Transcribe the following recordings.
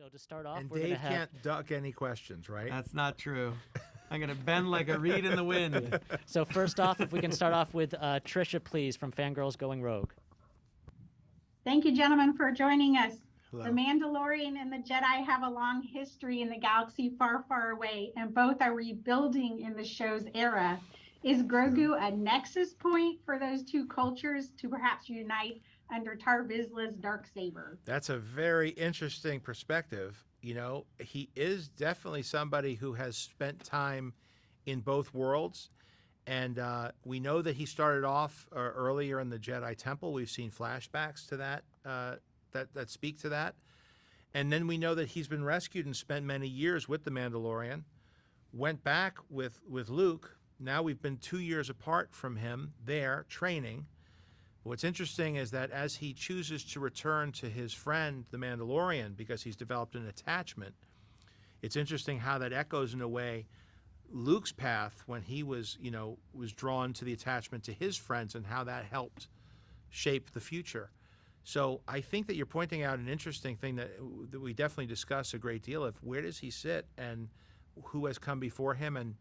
So to start off, And we're Dave going to have... can't duck any questions, right? That's not true. I'm going to bend like a reed in the wind. So first off, if we can start off with Trisha, please, from Fangirls Going Rogue. Thank you, gentlemen, for joining us. Hello. The Mandalorian and the Jedi have a long history in the galaxy far, far away, and both are rebuilding in the show's era. Is Grogu a nexus point for those two cultures to perhaps unite under Tar Vizsla's Darksaber? That's a very interesting perspective. You know, he is definitely somebody who has spent time in both worlds. And we know that he started off earlier in the Jedi Temple. We've seen flashbacks to that, that speak to that. And then we know that he's been rescued and spent many years with the Mandalorian, went back with Luke. Now we've been 2 years apart from him there training. What's interesting is that as he chooses to return to his friend, the Mandalorian, because he's developed an attachment, it's interesting how that echoes in a way Luke's path when he was drawn to the attachment to his friends and how that helped shape the future. So I think that you're pointing out an interesting thing that we definitely discuss a great deal of. Where does he sit and who has come before him and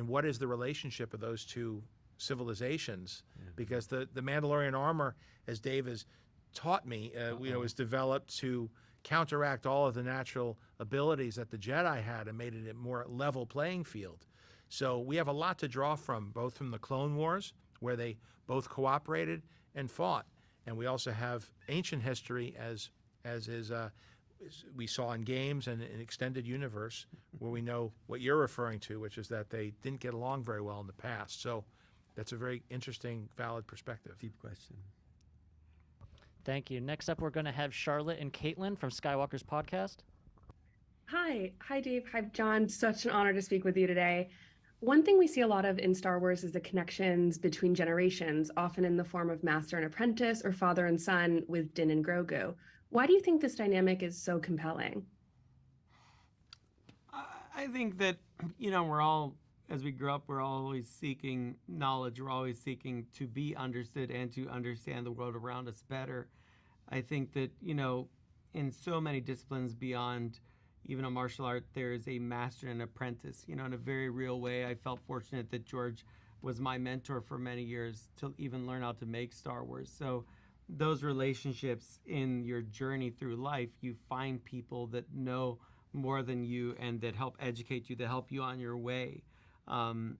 what is the relationship of those two civilizations? Yeah. Because the Mandalorian armor, as Dave has taught me, is developed to counteract all of the natural abilities that the Jedi had and made it a more level playing field. So we have a lot to draw from, both from the Clone Wars, where they both cooperated and fought. And we also have ancient history as we saw in games and in extended universe, where we know what you're referring to, which is that they didn't get along very well in the past. So that's a very interesting, valid perspective. Deep question. Thank you. Next up, we're going to have Charlotte and Caitlin from Skywalker's podcast. Hi, Dave. Hi, Jon. Such an honor to speak with you today. One thing we see a lot of in Star Wars is the connections between generations, often in the form of master and apprentice or father and son with Din and Grogu. Why do you think this dynamic is so compelling? I think that, we're all, as we grow up, we're always seeking knowledge. We're always seeking to be understood and to understand the world around us better. I think that, in so many disciplines beyond even a martial art, there is a master and an apprentice, in a very real way. I felt fortunate that George was my mentor for many years to even learn how to make Star Wars. So those relationships in your journey through life, you find people that know more than you and that help educate you, that help you on your way. And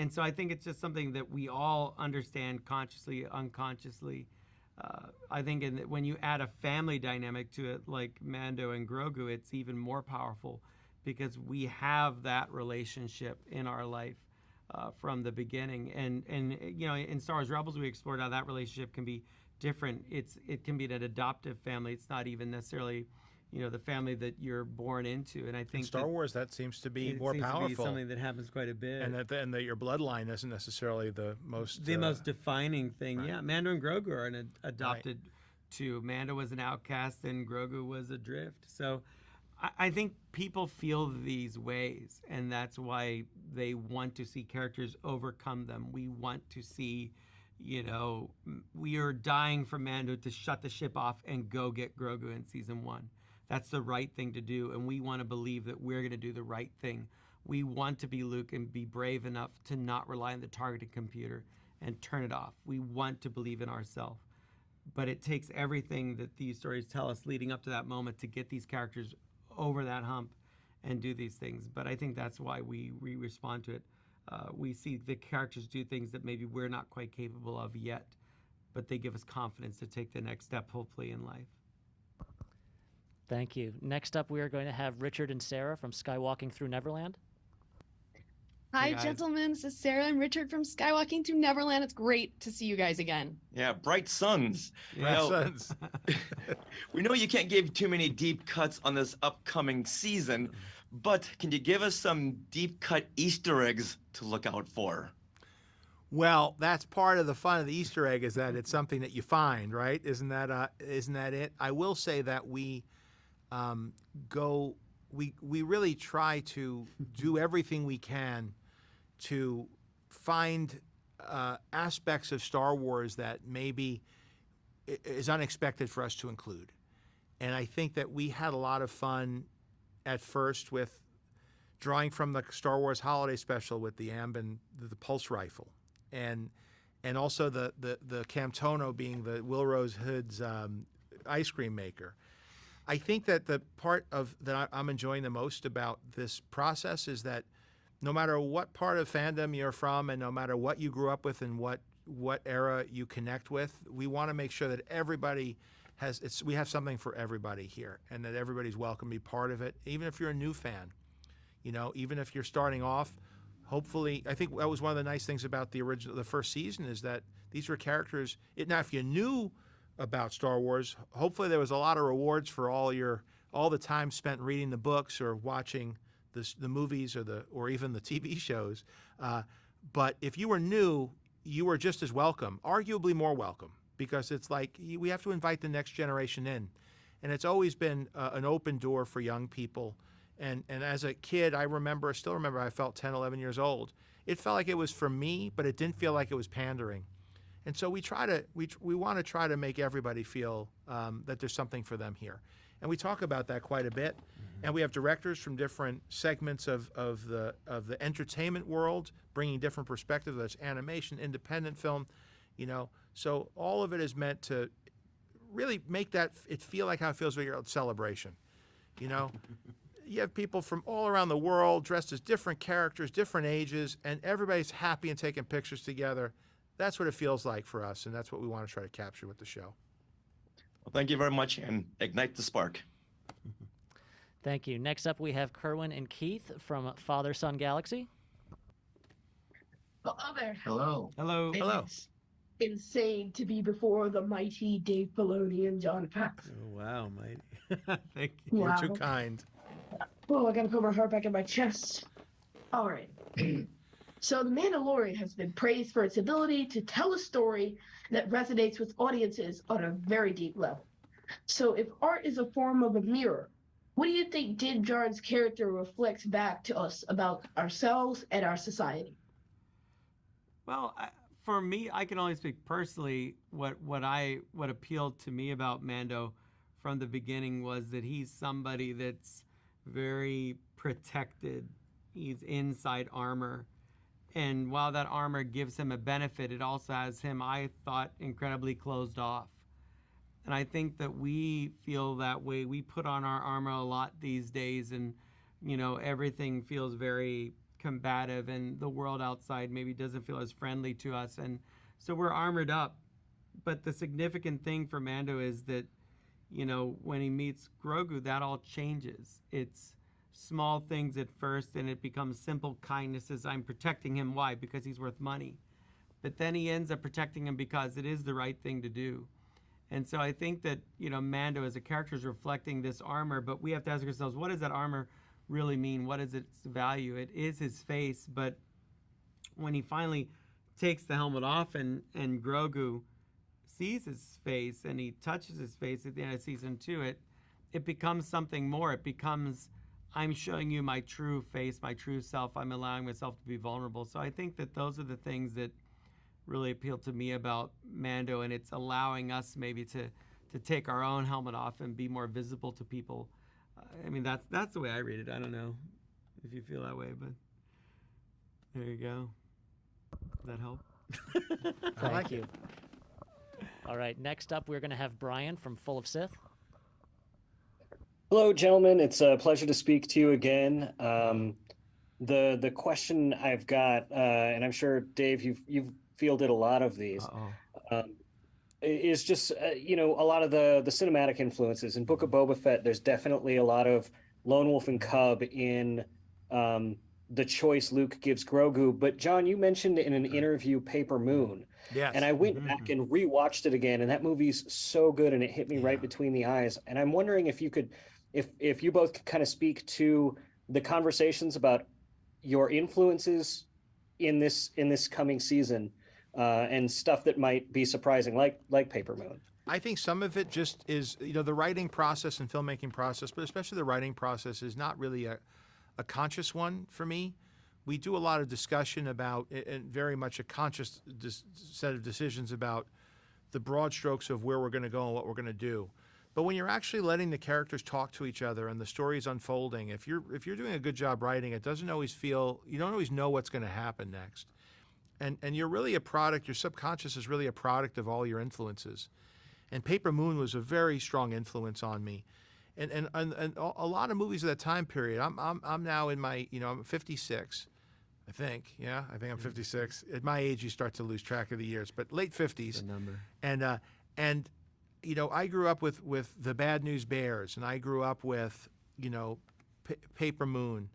so I think it's just something that we all understand consciously, unconsciously. I think when you add a family dynamic to it, like Mando and Grogu, it's even more powerful because we have that relationship in our life from the beginning. And in Star Wars Rebels, we explored how that relationship can be different. It can be an adoptive family. It's not even necessarily, the family that you're born into. And I think in Star Wars, that seems to be more powerful. To be something that happens quite a bit. And that your bloodline isn't necessarily the most defining thing. Right. Yeah, Mando and Grogu are adopted too. Mando was an outcast and Grogu was adrift. So I think people feel these ways, and that's why they want to see characters overcome them. We want to see, we are dying for Mando to shut the ship off and go get Grogu in season 1. That's the right thing to do, and we want to believe that we're going to do the right thing. We want to be Luke and be brave enough to not rely on the targeting computer and turn it off. We want to believe in ourselves. But it takes everything that these stories tell us leading up to that moment to get these characters over that hump and do these things. But I think that's why we respond to it. We see the characters do things that maybe we're not quite capable of yet, but they give us confidence to take the next step, hopefully, in life. Thank you. Next up, we are going to have Richard and Sarah from Skywalking Through Neverland. Hi, gentlemen. This is Sarah and Richard from Skywalking Through Neverland. It's great to see you guys again. Yeah, bright suns. Bright suns. We know you can't give too many deep cuts on this upcoming season, but can you give us some deep cut Easter eggs to look out for? Well, that's part of the fun of the Easter egg, is that it's something that you find, right? Isn't that it? I will say that we really try to do everything we can to find aspects of Star Wars that maybe is unexpected for us to include. And I think that we had a lot of fun at first with drawing from the Star Wars Holiday Special with the the pulse rifle, and also the Camtono being the Wilrose Hood's ice cream maker. I think that the part of that I'm enjoying the most about this process is that no matter what part of fandom you're from, and no matter what you grew up with and what era you connect with, we want to make sure that everybody we have something for everybody here, and that everybody's welcome to be part of it, even if you're a new fan. You know, even if you're starting off, hopefully, I think that was one of the nice things about the first season, is that these were characters. Now, if you knew about Star Wars, hopefully there was a lot of rewards for all the time spent reading the books or watching the movies or even the TV shows. But if you were new, you were just as welcome, arguably more welcome, because it's like we have to invite the next generation in, and it's always been an open door for young people. And as a kid, I still remember, I felt 10, 11 years old. It felt like it was for me, but it didn't feel like it was pandering. And so we want to try to make everybody feel that there's something for them here. And we talk about that quite a bit. Mm-hmm. And we have directors from different segments of the entertainment world, bringing different perspectives. That's animation, independent film, you know. So all of it is meant to really make it feel like how it feels when you're at Celebration, you know. You have people from all around the world dressed as different characters, different ages, and everybody's happy and taking pictures together. That's what it feels like for us, and that's what we want to try to capture with the show. Well, thank you very much, and ignite the spark. Thank you. Next up, we have Kerwin and Keith from Father Son Galaxy. Hello there. Hello. Hello. Hello. It's insane to be before the mighty Dave Filoni and Jon Favreau. Oh, wow, mighty. Thank you. You're Wow. too kind. Oh, I gotta put my heart back in my chest. All right. So, The Mandalorian has been praised for its ability to tell a story that resonates with audiences on a very deep level. So, if art is a form of a mirror, what do you think Din Djarin's character reflects back to us about ourselves and our society? Well, for me, I can only speak personally. What appealed to me about Mando from the beginning was that he's somebody that's very protected. He's inside armor. And while that armor gives him a benefit, it also has him, I thought, incredibly closed off. And I think that we feel that way. We put on our armor a lot these days, and, you know, everything feels very combative, and the world outside maybe doesn't feel as friendly to us. And so we're armored up. But the significant thing for Mando is that, you know, when he meets Grogu, that all changes. It's small things at first, and it becomes simple kindnesses. I'm protecting him. Why? Because he's worth money. But then he ends up protecting him because it is the right thing to do. And so I think that, you know, Mando as a character is reflecting this armor, but we have to ask ourselves, what does that armor really mean? What is its value? It is his face, but when he finally takes the helmet off and Grogu sees his face and he touches his face at the end of season 2, it becomes something more. It becomes, I'm showing you my true face, my true self. I'm allowing myself to be vulnerable. So I think that those are the things that really appeal to me about Mando, and it's allowing us maybe to take our own helmet off and be more visible to people. I mean, that's the way I read it. I don't know if you feel that way, but there you go. Does that help? Thank you. All right, next up, we're going to have Brian from Full of Sith. Hello, gentlemen. It's a pleasure to speak to you again. The question I've got, and I'm sure, Dave, you've fielded a lot of these, is just, you know, a lot of the cinematic influences. In Book of Boba Fett, there's definitely a lot of Lone Wolf and Cub in the choice Luke gives Grogu. But, John, you mentioned in an interview Paper Moon. Yes. And I went back and rewatched it again, and that movie's so good, and it hit me right between the eyes. And I'm wondering if you could, if you both could kind of speak to the conversations about your influences in this coming season, and stuff that might be surprising, like Paper Moon. I think some of it just is, you know, the writing process and filmmaking process, but especially the writing process is not really a conscious one for me. We do a lot of discussion about, and very much a conscious set of decisions about the broad strokes of where we're going to go and what we're going to do. But when you're actually letting the characters talk to each other and the story's unfolding, if you're doing a good job writing, it doesn't always feel, you don't always know what's going to happen next. And you're really a product, your subconscious is really a product of all your influences. And Paper Moon was a very strong influence on me. And a lot of movies of that time period, I'm now in my, I'm 56, I think. Yeah, I think I'm 56. At my age, you start to lose track of the years, but late 50s. The number. And I grew up with the Bad News Bears, and I grew up with, Paper Moon.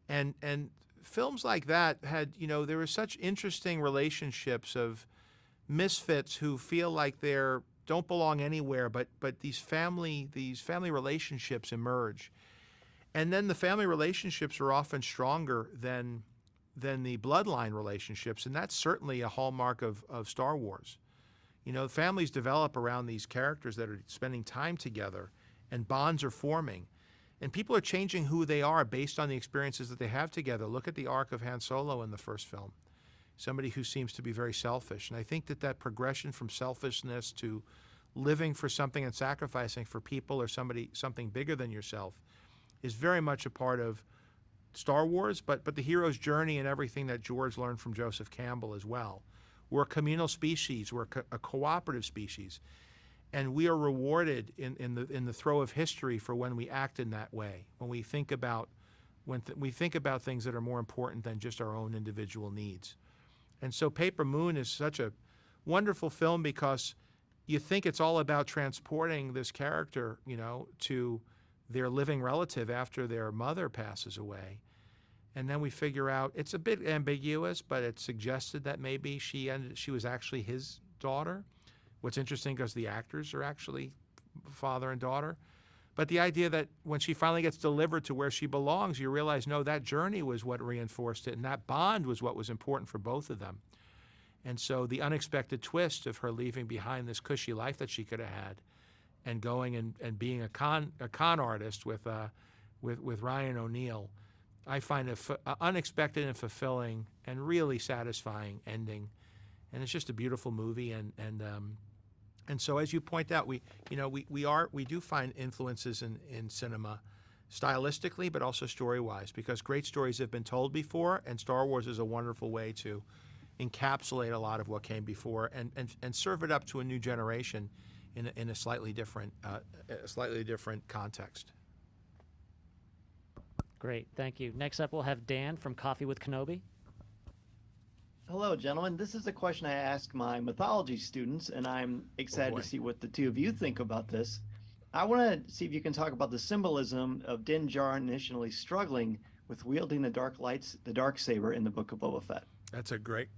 And films like that had, there were such interesting relationships of misfits who feel like they're don't belong anywhere, but these family relationships emerge. And then the family relationships are often stronger than the bloodline relationships, and that's certainly a hallmark of Star Wars. Families develop around these characters that are spending time together, and bonds are forming. And people are changing who they are based on the experiences that they have together. Look at the arc of Han Solo in the first film. Somebody who seems to be very selfish. And I think that progression from selfishness to living for something and sacrificing for people or something bigger than yourself is very much a part of Star Wars, but the hero's journey and everything that George learned from Joseph Campbell as well. We're a communal species. We're a cooperative species. And we are rewarded in the throe of history for when we act in that way, when we think about things that are more important than just our own individual needs. And so Paper Moon is such a wonderful film because you think it's all about transporting this character, to their living relative after their mother passes away. And then we figure out, it's a bit ambiguous, but it's suggested that maybe she was actually his daughter. What's interesting because the actors are actually father and daughter. But the idea that when she finally gets delivered to where she belongs, you realize, no, that journey was what reinforced it, and that bond was what was important for both of them. And so the unexpected twist of her leaving behind this cushy life that she could have had and going and being a con artist with Ryan O'Neal, I find an unexpected and fulfilling and really satisfying ending. And it's just a beautiful movie. And so, as you point out, we do find influences in cinema, stylistically, but also story-wise, because great stories have been told before, and Star Wars is a wonderful way to encapsulate a lot of what came before and serve it up to a new generation in a slightly different context. Great, thank you. Next up, we'll have Dan from Coffee with Kenobi. Hello, gentlemen. This is a question I ask my mythology students, and I'm excited to see what the two of you think about this. I want to see if you can talk about the symbolism of Din Djarin initially struggling with wielding the Darksaber in the Book of Boba Fett. That's a great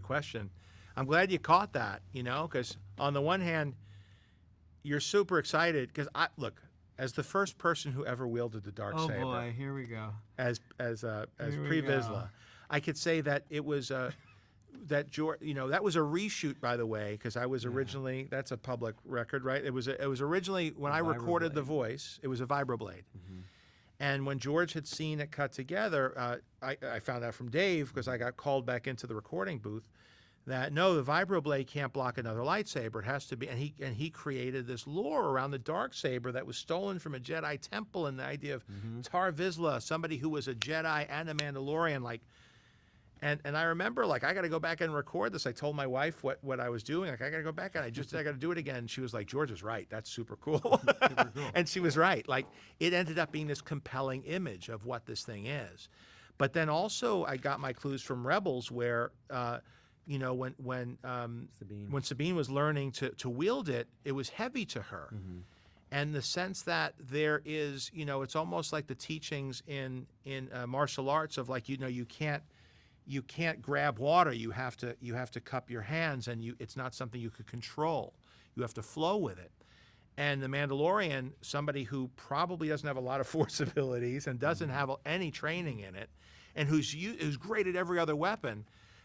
question. I'm glad you caught that, because on the one hand, you're super excited because as the first person who ever wielded the Darksaber. Oh boy, here we go. As Pre Vizsla, I could say that it was that George, that was a reshoot, by the way, because I was originally, that's a public record, right? It was originally when I recorded the voice, it was a vibroblade. Mm-hmm. And when George had seen it cut together, I found out from Dave, because I got called back into the recording booth, that no, the vibroblade can't block another lightsaber. It has to be, and he created this lore around the Darksaber that was stolen from a Jedi temple, and the idea of Tar Vizsla, somebody who was a Jedi and a Mandalorian, and I remember, I got to go back and record this. I told my wife what I was doing. I got to go back and I got to do it again. And she was like, George is right. That's super cool. Super cool. And she was right. It ended up being this compelling image of what this thing is. But then also I got my clues from Rebels where, when Sabine was learning to wield it, it was heavy to her. Mm-hmm. And the sense that there is, it's almost like the teachings in martial arts of you can't grab water. You have to cup your hands, and it's not something you could control. You have to flow with it. And the Mandalorian, somebody who probably doesn't have a lot of force abilities and doesn't have any training in it, and who's great at every other weapon,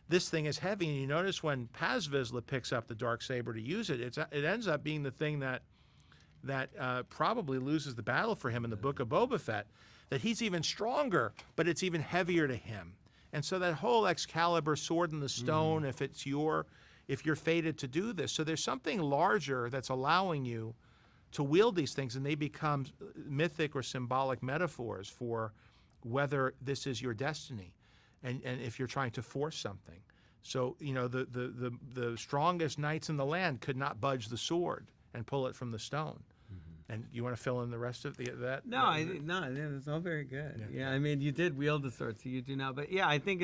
this thing is heavy. And you notice when Paz Vizsla picks up the Darksaber to use it, it ends up being the thing that probably loses the battle for him in the Book of Boba Fett. That he's even stronger, but it's even heavier to him. And so that whole Excalibur, sword in the stone, if you're fated to do this. So there's something larger that's allowing you to wield these things, and they become mythic or symbolic metaphors for whether this is your destiny, and if you're trying to force something. So, you know, the strongest knights in the land could not budge the sword and pull it from the stone. And you want to fill in the rest of that? No, it's all very good. Yeah, I mean, you did wield the sword, so you do now. But yeah, I think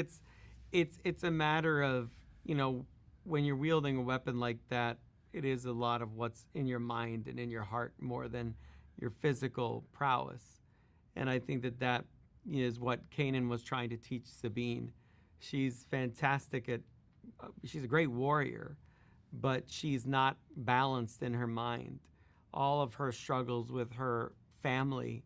it's a matter of, you know, when you're wielding a weapon like that, it is a lot of what's in your mind and in your heart more than your physical prowess. And I think that is what Kanan was trying to teach Sabine. She's fantastic she's a great warrior, but she's not balanced in her mind. All of her struggles with her family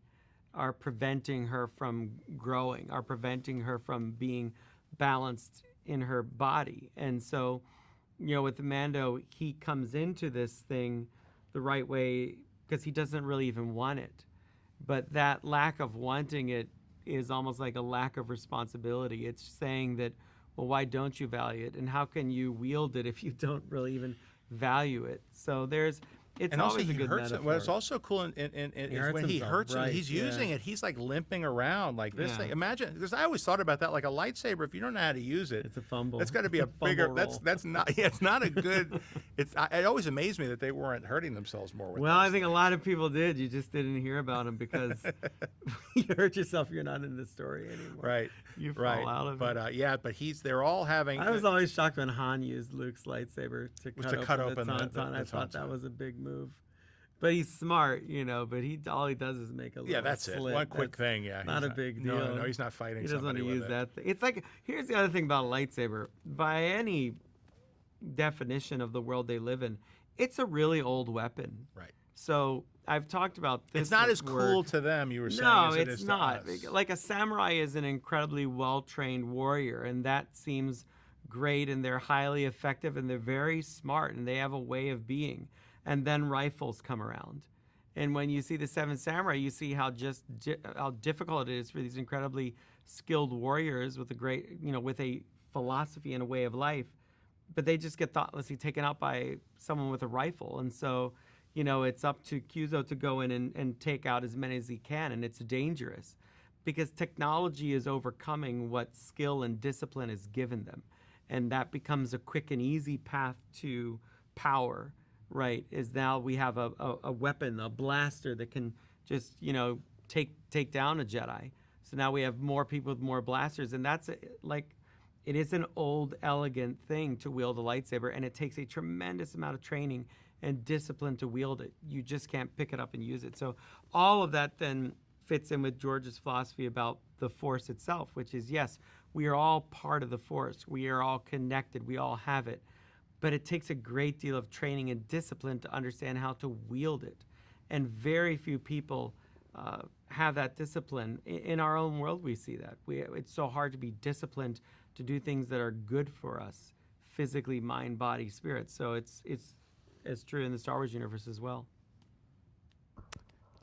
are preventing her from growing, are preventing her from being balanced in her body. And so, you know, with Mando, he comes into this thing the right way because he doesn't really even want it. But that lack of wanting it is almost like a lack of responsibility. It's saying that, well, why don't you value it? And how can you wield it if you don't really even value it? So it's and always also a good hurts metaphor. What's also cool is when he hurts him, he's using it. He's like limping around like this thing. Imagine, because I always thought about that, like a lightsaber. If you don't know how to use it, it's a fumble. That's got to be a bigger. That's not. Yeah, it's not a good. It always amazed me that they weren't hurting themselves more. With I think a lot of people did. You just didn't hear about them because you hurt yourself. You're not in the story anymore. Right. You fall out of it. But they're all having. I was always shocked when Han used Luke's lightsaber to cut open the tauntaun. I thought that was a big move. But he's smart, you know. But all he does is make a little that's slit. it. One quick thing, yeah. Not a big deal. No, he's not fighting. He doesn't want to use it. that thing. It's like, here's the other thing about a lightsaber. By any definition of the world they live in, it's a really old weapon. Right. So I've talked about this. It's not as cool to them, you were saying. No, as it it's is not. To us. Like a samurai is an incredibly well-trained warrior, and that seems great, and they're highly effective, and they're very smart, and they have a way of being. And then rifles come around. And when you see the Seven Samurai, you see how difficult it is for these incredibly skilled warriors with with a philosophy and a way of life, but they just get thoughtlessly taken out by someone with a rifle. And so, you know, it's up to Kyuzo to go in and take out as many as he can, and it's dangerous because technology is overcoming what skill and discipline is given them, and that becomes a quick and easy path to power. Right, is now we have a weapon, a blaster that can just, you know, take down a Jedi. So now we have more people with more blasters, and that's it is an old, elegant thing to wield a lightsaber, and it takes a tremendous amount of training and discipline to wield it. You just can't pick it up and use it. So all of that then fits in with George's philosophy about the Force itself, which is, yes, we are all part of the Force. We are all connected. We all have it. But it takes a great deal of training and discipline to understand how to wield it. And very few people have that discipline. In our own world, we see that. It's so hard to be disciplined to do things that are good for us, physically, mind, body, spirit. So it's true in the Star Wars universe as well.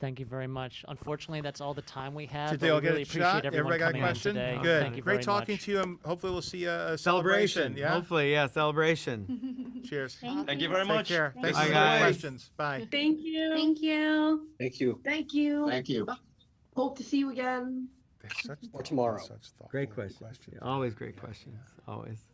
Thank you very much. Unfortunately, that's all the time we have. Did they all we really get a shot? Everybody got a question? Today. Good. Thank you Great very talking much. to you. Hopefully we'll see a celebration. Yeah. Hopefully, yeah, celebration. Cheers. Thank you very much. Take care. Thanks Bye, for the guys. questions. Bye. Thank you. Thank you. Thank you. Thank you. Thank you. Hope to see you again. They're such Or tomorrow. Such thoughtful Great questions. questions. Always great questions. Always.